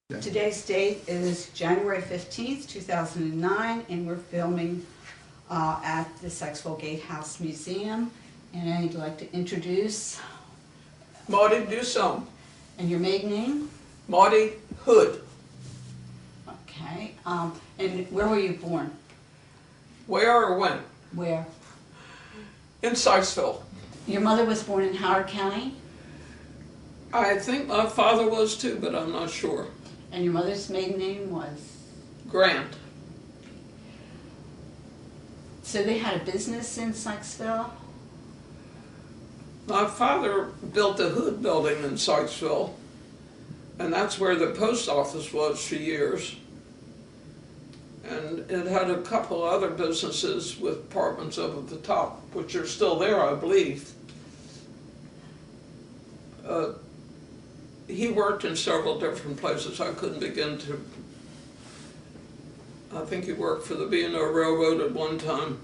Today's date is January 15th, 2009, and we're filming at the Sykesville Gatehouse Museum. And I'd like to introduce... Maude Dusome. And your maiden name? Maude Hood. Okay. And where were you born? Where or when? Where? In Sykesville. Your mother was born in Howard County? I think my father was too, but I'm not sure. And your mother's maiden name was? Grant. So they had a business in Sykesville? My father built the Hood building in Sykesville, and that's where the post office was for years. And it had a couple other businesses with apartments up at the top, which are still there, I believe. He worked in several different places. I couldn't begin to... I think he worked for the B&O Railroad at one time.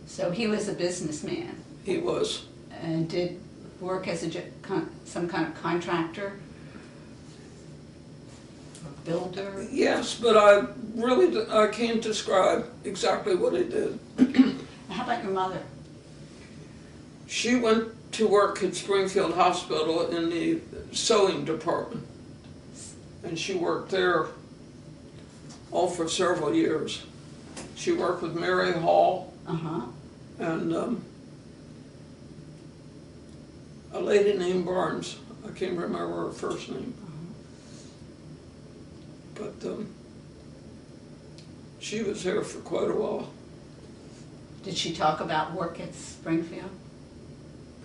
So he was a businessman? He was. And did work as some kind of contractor? Or builder? Yes, but I can't describe exactly what he did. How about your mother? She went to work at Springfield Hospital in the sewing department. And she worked there all for several years. She worked with Mary Hall and a lady named Barnes. I can't remember her first name. But she was there for quite a while. Did she talk about work at Springfield?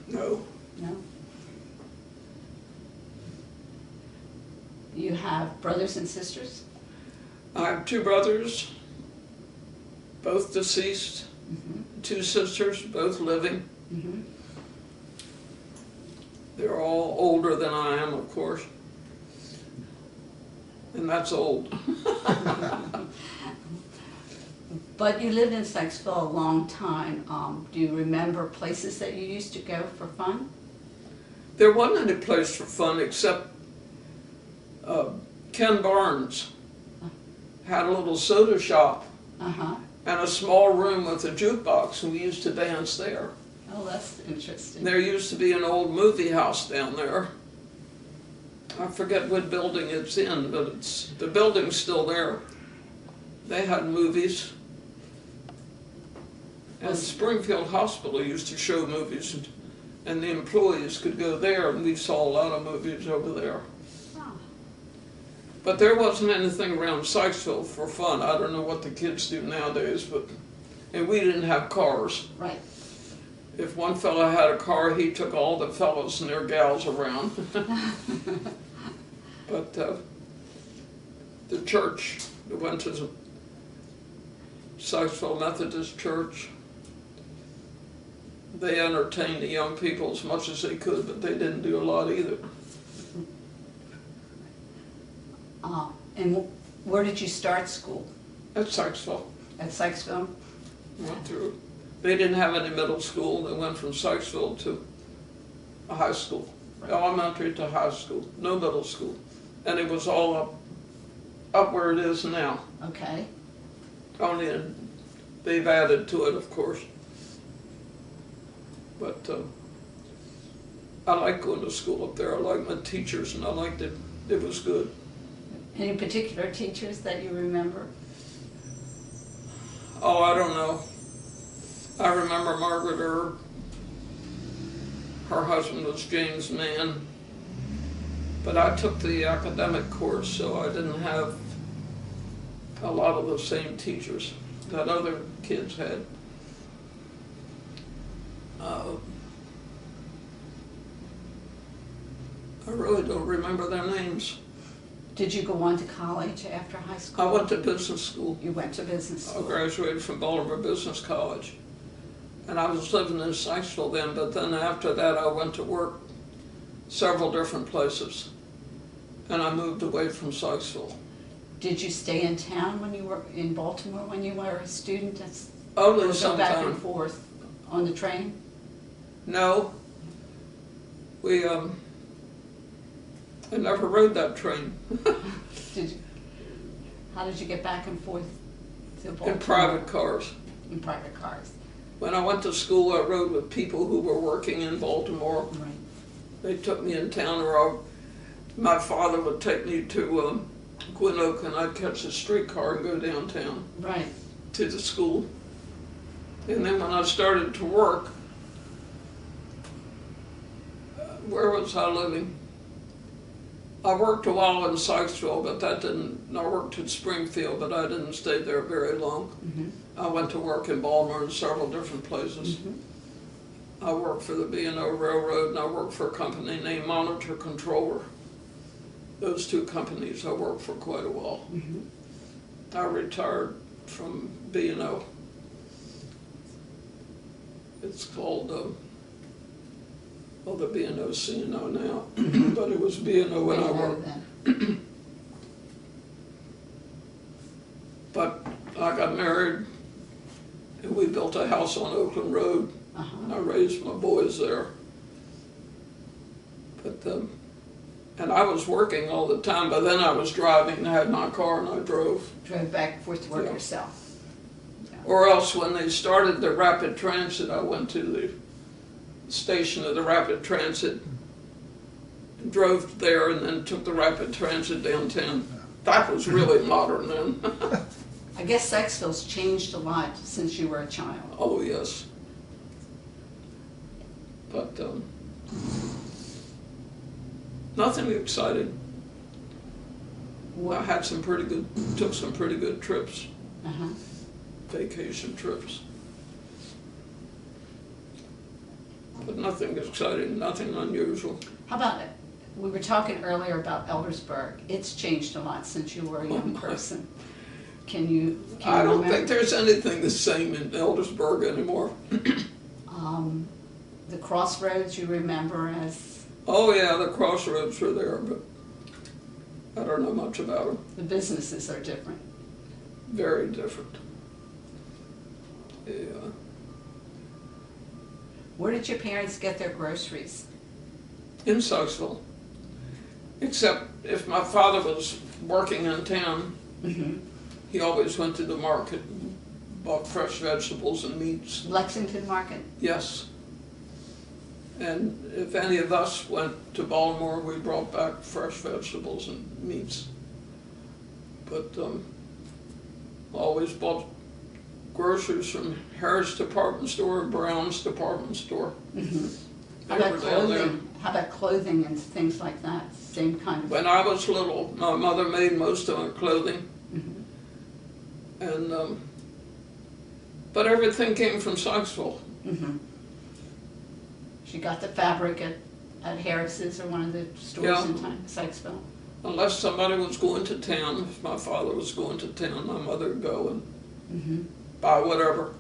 No. No? You have brothers and sisters? I have two brothers, both deceased, two sisters, both living. They're all older than I am, of course, and that's old. But you lived in Sykesville a long time. Do you remember places that you used to go for fun? There wasn't any place for fun except Ken Barnes had a little soda shop and a small room with a jukebox, and we used to dance there. Oh, that's interesting. There used to be an old movie house down there. I forget what building it's in, but the building's still there. They had movies. And Springfield Hospital used to show movies, and the employees could go there, and we saw a lot of movies over there. But there wasn't anything around Sykesville for fun. I don't know what the kids do nowadays, and we didn't have cars. Right. If one fellow had a car, he took all the fellows and their gals around. But the church, we went to the Sykesville Methodist Church. They entertained the young people as much as they could, but they didn't do a lot either. And where did you start school? At Sykesville. At Sykesville? Went through. They didn't have any middle school. They went from Sykesville to a high school. Right. Elementary to high school. No middle school. And it was all up where it is now. Okay. Only they've added to it, of course. But I like going to school up there. I like my teachers, and I liked it. It was good. Any particular teachers that you remember? Oh, I don't know. I remember Margaret Erb. Her husband was James Mann. But I took the academic course, so I didn't have a lot of the same teachers that other kids had. I really don't remember their names. Did you go on to college after high school? I went to business school. You went to business school? I graduated from Baltimore Business College. And I was living in Sykesville then, but then after that I went to work several different places. And I moved away from Sykesville. Did you stay in town when you were in Baltimore when you were a student? Only or sometime. Go back and forth on the train? No. We I never rode that train. Did you, how did you get back and forth to Baltimore? In private cars. In private cars. When I went to school, I rode with people who were working in Baltimore. Right. They took me in town, or my father would take me to Gwynn Oak, and I'd catch a streetcar and go downtown Right. to the school. And then when I started to work, where was I living? I worked a while in Sykesville, but I worked in Springfield, but I didn't stay there very long. Mm-hmm. I went to work in Baltimore in several different places. Mm-hmm. I worked for the B&O Railroad, and I worked for a company named Monitor Controller. Those two companies I worked for quite a while. Mm-hmm. I retired from B&O. It's called, the B&O C&O now, but it was B&O when I worked. But I got married, and we built a house on Oakland Road. Uh-huh. I raised my boys there. But, and I was working all the time, but then I was driving. I had my car and I drove. Drove back and forth to work Yeah. yourself. Yeah. Or else when they started the rapid transit, I went to the station of the rapid transit, drove there, and then took the rapid transit downtown. That was really modern then. I guess Sykesville's changed a lot since you were a child. Oh, yes. But nothing exciting. I had took some pretty good trips, Uh-huh. vacation trips. But nothing exciting, nothing unusual. How about it? We were talking earlier about Eldersburg. It's changed a lot since you were a young person. Can you I don't remember? think there's anything the same in Eldersburg anymore. The crossroads you remember as Oh yeah, the crossroads were there, but I don't know much about them. the businesses are different. Very different. Yeah. Where did your parents get their groceries? In Sykesville. Except if my father was working in town, Mm-hmm. he always went to the market and bought fresh vegetables and meats. Lexington Market? Yes. And if any of us went to Baltimore, we brought back fresh vegetables and meats. But always bought groceries from Harris Department Store and Brown's Department Store. Mm-hmm. How They about were down there. clothing? How about clothing and things like that? Same kind of. When I was little, my mother made most of my clothing. Mm-hmm. And but everything came from Sykesville. Mm-hmm. She got the fabric at Harris's or one of the stores Yeah. in Sykesville. Unless somebody was going to town, if my father was going to town, my mother would go and Mm-hmm. buy whatever.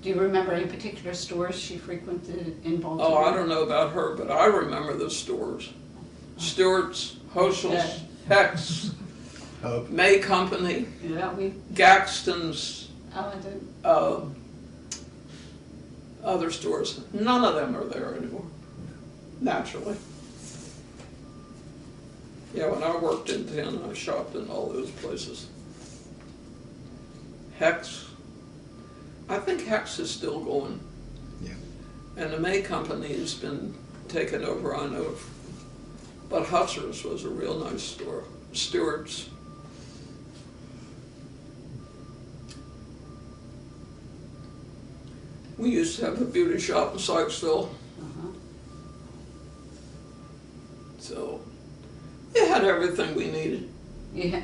Do you remember any particular stores she frequented in Baltimore? Oh, I don't know about her, but I remember the stores. Stewart's, Hoschel's, Heck's, Hope. May Company, Yeah, Gaxton's, I do. other stores. None of them are there anymore, naturally. Yeah, when I worked in town, I shopped in all those places. Heck's, I think Heck's is still going. Yeah. And the May Company has been taken over, I know. But Hutzer's was a real nice store. Stewart's. We used to have a beauty shop in Sykesville, Uh-huh. so it had everything we needed. Yeah,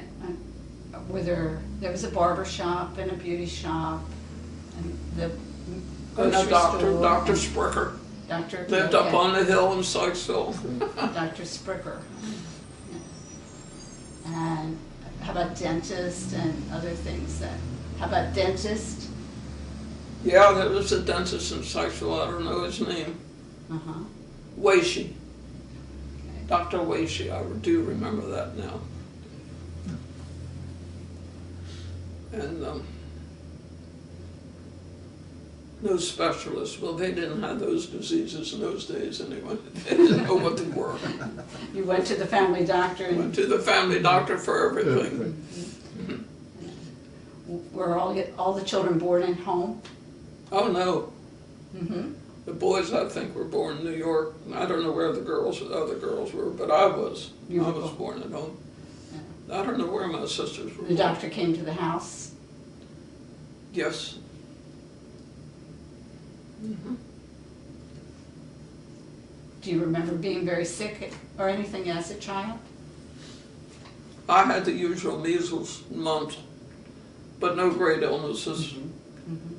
were there was a barber shop and a beauty shop and the And grocery a doctor, store. Dr. and Spricker, Dr. lived up on the hill in Sykesville. Dr. Spricker. And how about dentist and other things that, how about dentist? Yeah, there was a dentist in Sykesville, I don't know his name. Uh-huh. Weishi, Okay. Dr. Weishi, I do remember that now. And No specialists. Well, they didn't have those diseases in those days anyway. They didn't know what they were. You went to the family doctor and... Went to the family doctor for everything. Were all the children born at home? Oh, no. Mm-hmm. The boys, I think, were born in New York. I don't know where the other girls were, but I was. I was born at home. Yeah. I don't know where my sisters were. The doctor came to the house? Yes. Mm-hmm. Do you remember being very sick or anything as a child? I had the usual measles, mumps, but no great illnesses. Mm-hmm. Mm-hmm.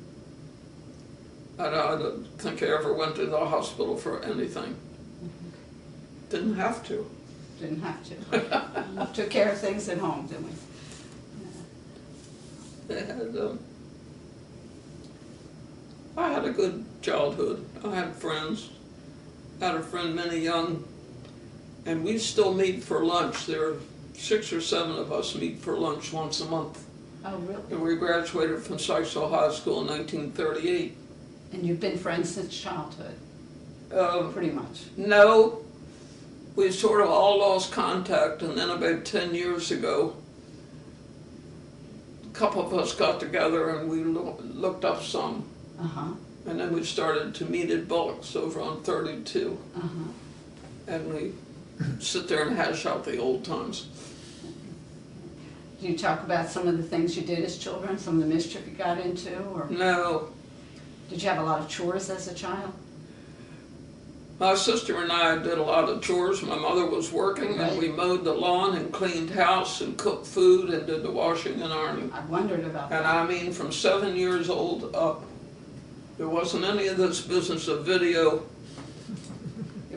I don't think I ever went to the hospital for anything. Mm-hmm. Didn't have to. Didn't have to. Took care of things at home, didn't we? They had, I had a good childhood. I had friends. I had a friend, Minnie Young, and we still meet for lunch. There are 6 or 7 of us meet for lunch once a month. Oh, really? And we graduated from Sykesville High School in 1938. And you've been friends since childhood? Pretty much. No. We sort of all lost contact, and then about 10 years ago, a couple of us got together and we looked up some. Uh-huh. And then we started to meet at Bullock's over on 32. Uh-huh. And we sit there and hash out the old times. Do you talk about some of the things you did as children, some of the mischief you got into? Or No. did you have a lot of chores as a child? My sister and I did a lot of chores. My mother was working, and we mowed the lawn and cleaned house and cooked food and did the washing and ironing. I wondered about that. And I mean, from 7 years old up, there wasn't any of this business of video.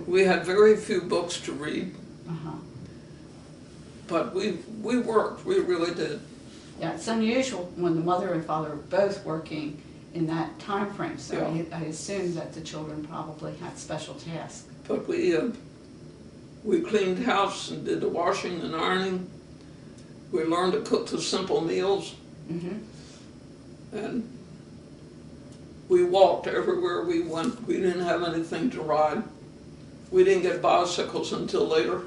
We had very few books to read, but we worked, we really did. Yeah, it's unusual when the mother and father are both working in that time frame, so Yeah. I assume that the children probably had special tasks. But we cleaned house and did the washing and ironing. We learned to cook the simple meals. Mm-hmm. And we walked everywhere we went. We didn't have anything to ride. We didn't get bicycles until later.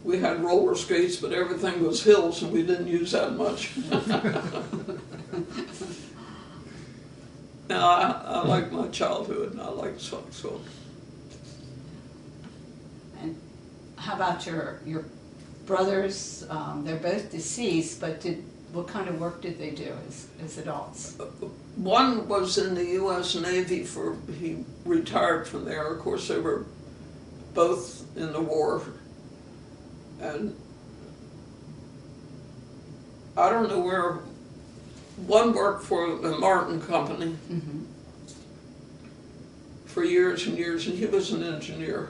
We had roller skates, but everything was hills and we didn't use that much. Now, I like my childhood and I like Sykesville. And how about your brothers? They're both deceased, but what kind of work did they do as adults? One was in the U.S. Navy he retired from there. Of course, they were both in the war. And I don't know where, one worked for the Martin Company for years and years, and he was an engineer.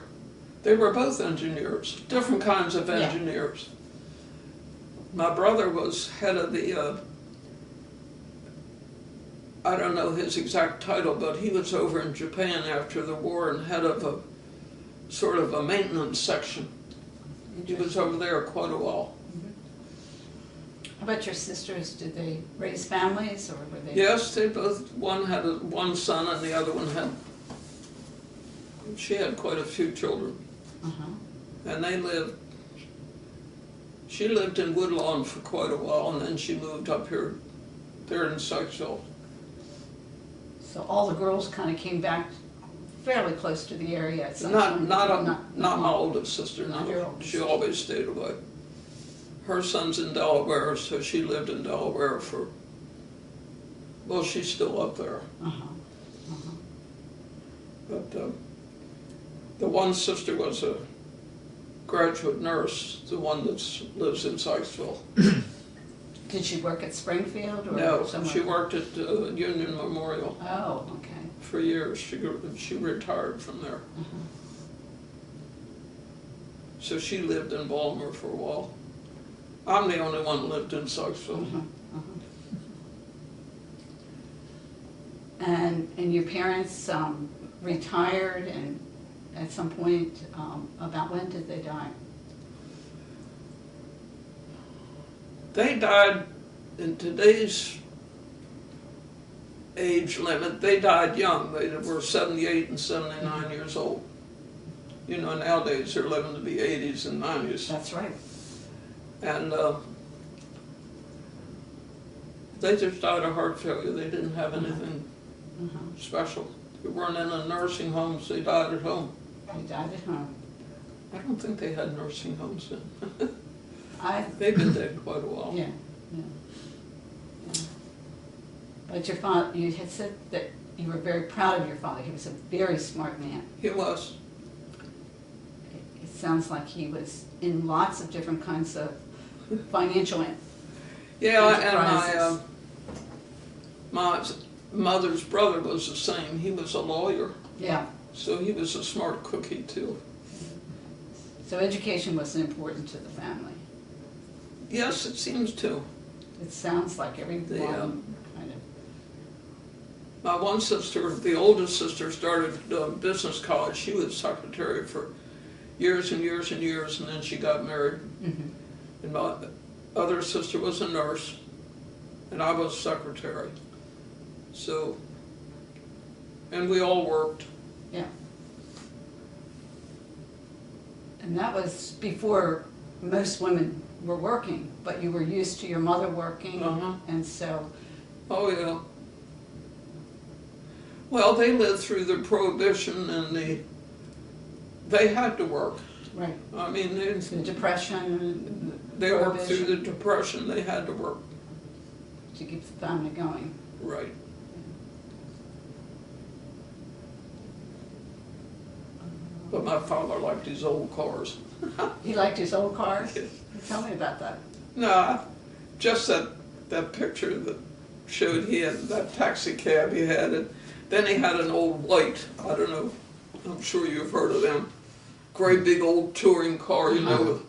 They were both engineers, different kinds of engineers. Yeah. My brother was head of the, I don't know his exact title, but he was over in Japan after the war and head of a sort of a maintenance section. He was over there quite a while. How about your sisters? Did they raise families, or were they? Yes, they both, one had one son and the other one she had quite a few children. And they she lived in Woodlawn for quite a while, and then she moved up here, there in Sykesville. So all the girls kind of came back fairly close to the area at some Not point. Not my oldest sister, not no. Your oldest She sister. always stayed away. Her son's in Delaware, so she lived in Delaware well, she's still up there. But the one sister was a graduate nurse, the one that lives in Sykesville. Did she work at Springfield or No, somewhere? she worked at Union Memorial. Oh, okay. For years. She retired from there. So she lived in Baltimore for a while. I'm the only one that lived in Sykesville. And your parents retired, and at some point, about when did they die? They died in today's age limit. They died young. They were 78 and 79 years old. You know, nowadays they're living to be 80s and 90s. That's right. And they just died of heart failure. They didn't have anything special. They weren't in a nursing home, so they died at home. They died at home. I don't think they had nursing homes then. They've been dead quite a while. Yeah. But your father, you had said that you were very proud of your father. He was a very smart man. He was. It sounds like he was in lots of different kinds of financial Yeah, and my mother's brother was the same. He was a lawyer. Yeah. So he was a smart cookie too. So education was important to the family. Yes, it seems to. It sounds like everyone kind of. My one sister, the oldest sister, started business college. She was secretary for years and years and years, and then she got married. And my other sister was a nurse, and I was secretary. So, and we all worked. Yeah. And that was before most women were working, but you were used to your mother working, and so. Oh yeah. Well, they lived through the Prohibition, and they had to work. Right. I mean, The Depression. They worked through the Depression. They had to work. To keep the family going. Right. But my father liked his old cars. He liked his old cars? Tell me about that. No, just that picture that showed he had that taxi cab he had. And then he had an old white, I don't know, I'm sure you've heard of them. Great big old touring car, you know, with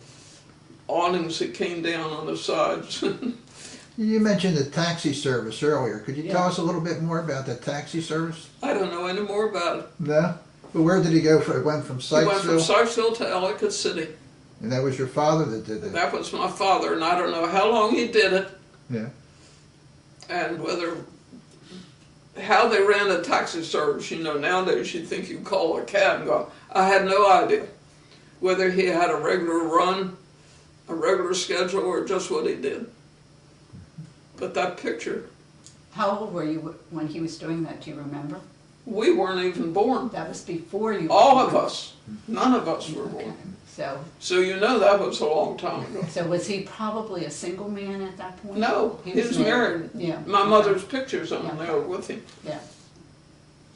awnings that came down on the sides. You mentioned the taxi service earlier. Could you tell us a little bit more about the taxi service? I don't know any more about it. No? But where did he go? He went from Sykesville? He went from Sykesville to Ellicott City. And that was your father that did that? That was my father, and I don't know how long he did it. Yeah. And how they ran a taxi service. You know, nowadays you'd think you'd call a cab and go. I had no idea whether he had a regular run, a regular schedule, or just what he did. But that picture. How old were you when he was doing that? Do you remember? We weren't even born. That was before you were All born. of us. None of us were born. So you know that was a long time ago. So was he probably a single man at that point? No, he was married. Yeah. My mother's picture's on there with him. Yeah.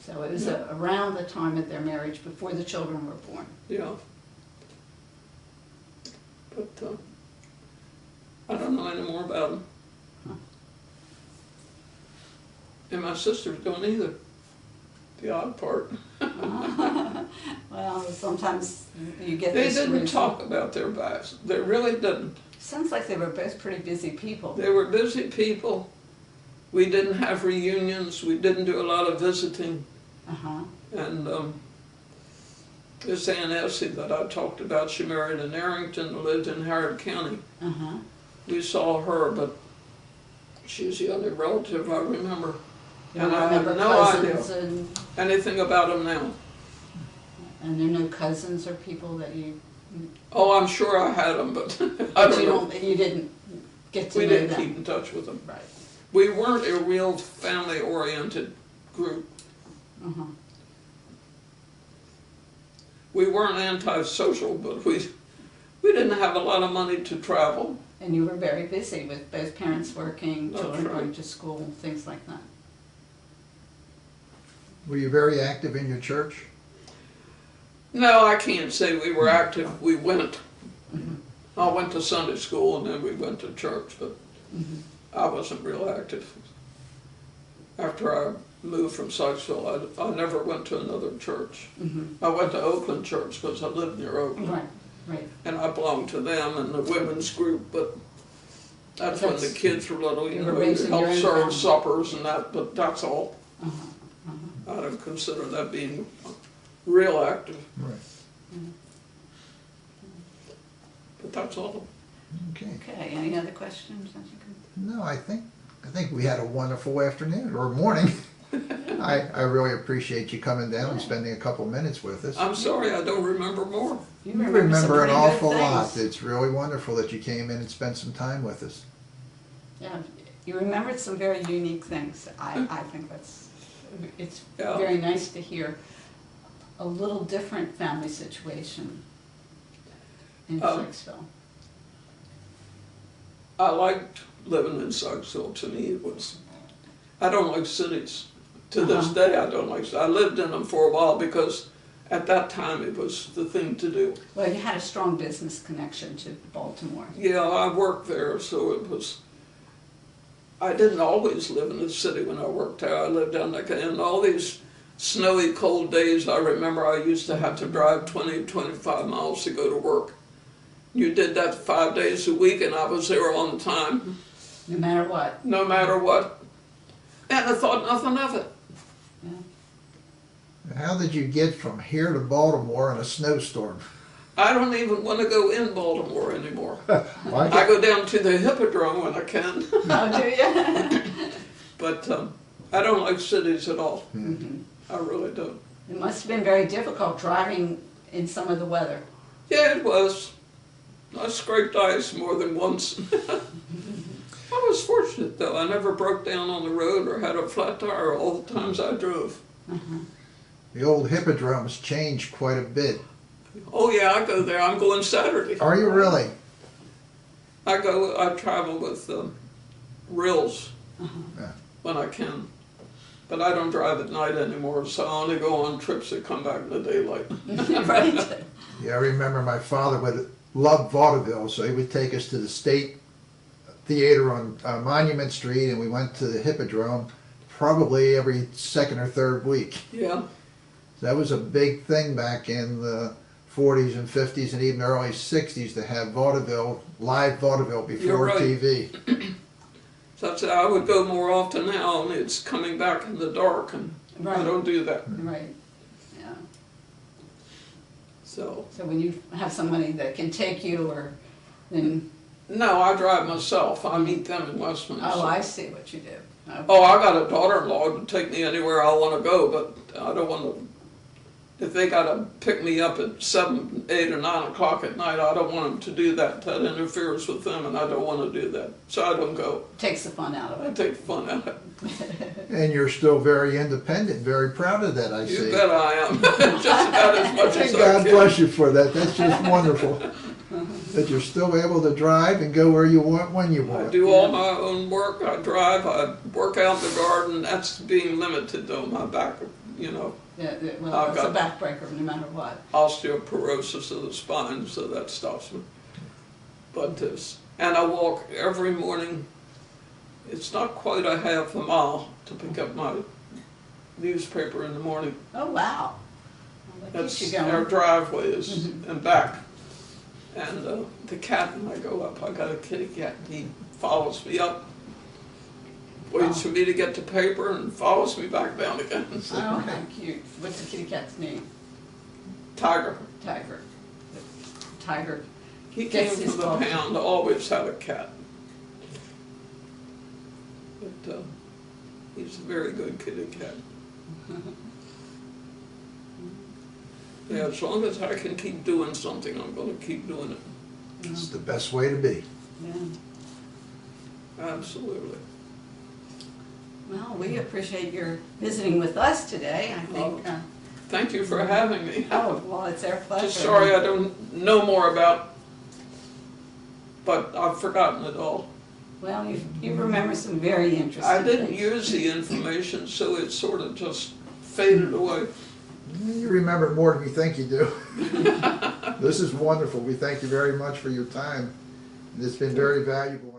So it was around the time of their marriage, before the children were born. Yeah. But I don't know any more about him. And my sisters don't either. The odd part. Well, sometimes you get They this didn't reason. talk about their past. They really didn't. Sounds like they were both pretty busy people. They were busy people. We didn't have reunions. We didn't do a lot of visiting. And this Aunt Essie that I talked about, she married in Arrington and lived in Harrod County. We saw her, but she was the only relative I remember. And I have no idea anything about them now. And there are no cousins or people that you... Oh, I'm sure I had them, but I don't know. You didn't get to know them. We didn't keep in touch with them. Right. We weren't a real family-oriented group. We weren't antisocial, but we didn't have a lot of money to travel. And you were very busy with both parents working, children right. going to school, things like that. Were you very active in your church? No, I can't say we were active. We went. I went to Sunday school and then we went to church, but I wasn't real active. After I moved from Sykesville, I never went to another church. I went to Oakland Church because I lived near Oakland. Right, right. And I belonged to them and the women's group, but that's when the kids were little, you know, we helped serve suppers and that, but that's all. I don't consider that being real active. Right. But that's all. Okay. Okay, any other questions? No, I think we had a wonderful afternoon or morning. I really appreciate you coming down and spending a couple minutes with us. I'm sorry I don't remember more. You some remember an pretty good awful things. lot. It's really wonderful that you came in and spent some time with us. Yeah, you remembered some very unique things. I think it's Yeah. very nice to hear a little different family situation in Sykesville. I liked living in Sykesville. To me, it was. I don't like cities. To this day, I don't like. I lived in them for a while because at that time it was the thing to do. Well, you had a strong business connection to Baltimore. Yeah, I worked there, so it was. I didn't always live in the city when I worked there. I lived down there, and all these snowy, cold days, I remember I used to have to drive 20, 25 miles to go to work. You did that 5 days a week, and I was there on time. No matter what. No matter what. And I thought nothing of it. Yeah. How did you get from here to Baltimore in a snowstorm? I don't even want to go in Baltimore anymore. Why? I go down to the Hippodrome when I can. Oh, do you? But I don't like cities at all. Mhm. I really don't. It must have been very difficult driving in some of the weather. Yeah, it was. I scraped ice more than once. I was fortunate though. I never broke down on the road or had a flat tire all the times I drove. The old Hippodrome's changed quite a bit. Oh yeah, I go there. I'm going Saturday. Are you really? I travel with Rills Yeah. when I can. But I don't drive at night anymore, so I only go on trips that come back in the daylight. Right? Yeah, I remember my father would love vaudeville, so he would take us to the State Theater on Monument Street, and we went to the Hippodrome probably every second or third week. Yeah. That was a big thing back in the 40s and 50s and even early 60s to have vaudeville, live vaudeville You're before right. TV. So I would go more often now, and it's coming back in the dark, and I don't do that. Right. Yeah. So So when you have somebody that can take you, or then no, I drive myself. I meet them in Westminster. oh, I see what you do. Okay. Oh, I got a daughter-in-law to take me anywhere I want to go, but I don't want to. If they got to pick me up at 7, 8, or 9 o'clock at night, I don't want them to do that. That interferes with them, and I don't want to do that. So I don't go. Takes the fun out of I it. take fun out of it. And you're still very independent, very proud of that, I You see. bet I am. Just about as much And as I God can. bless you for that. That's just wonderful. That you're still able to drive and go where you want when you I want. do all my own work. I drive. I work out in the garden. That's being limited, though. My back, you know, Yeah, well, I've it's a got- backbreaker no matter what. osteoporosis of the spine, so that stops me. But and I walk every morning. It's not quite a half a mile to pick up my newspaper in the morning. Oh, wow. Well, that keeps That's you our going. driveway is and back. And the cat, when I go up, I got a kitty cat. He follows me up, waits for me to get the paper, and follows me back down again. Oh, how cute. What's the kitty cat's name? Tiger. Tiger. Tiger. He came Gets his from the dog. pound. Always had a cat. But he's a very good kitty cat. Yeah, as long as I can keep doing something, I'm going to keep doing it. It's the best way to be. Yeah. Absolutely. Well, we appreciate your visiting with us today. I think, Thank you for having me. oh, well, it's our pleasure. Just sorry I don't know more about, but I've forgotten it all. Well, you remember some very interesting I didn't things. use the information, so it sort of just faded away. You remember more than we think you do. This is wonderful. We thank you very much for your time. It's been very valuable.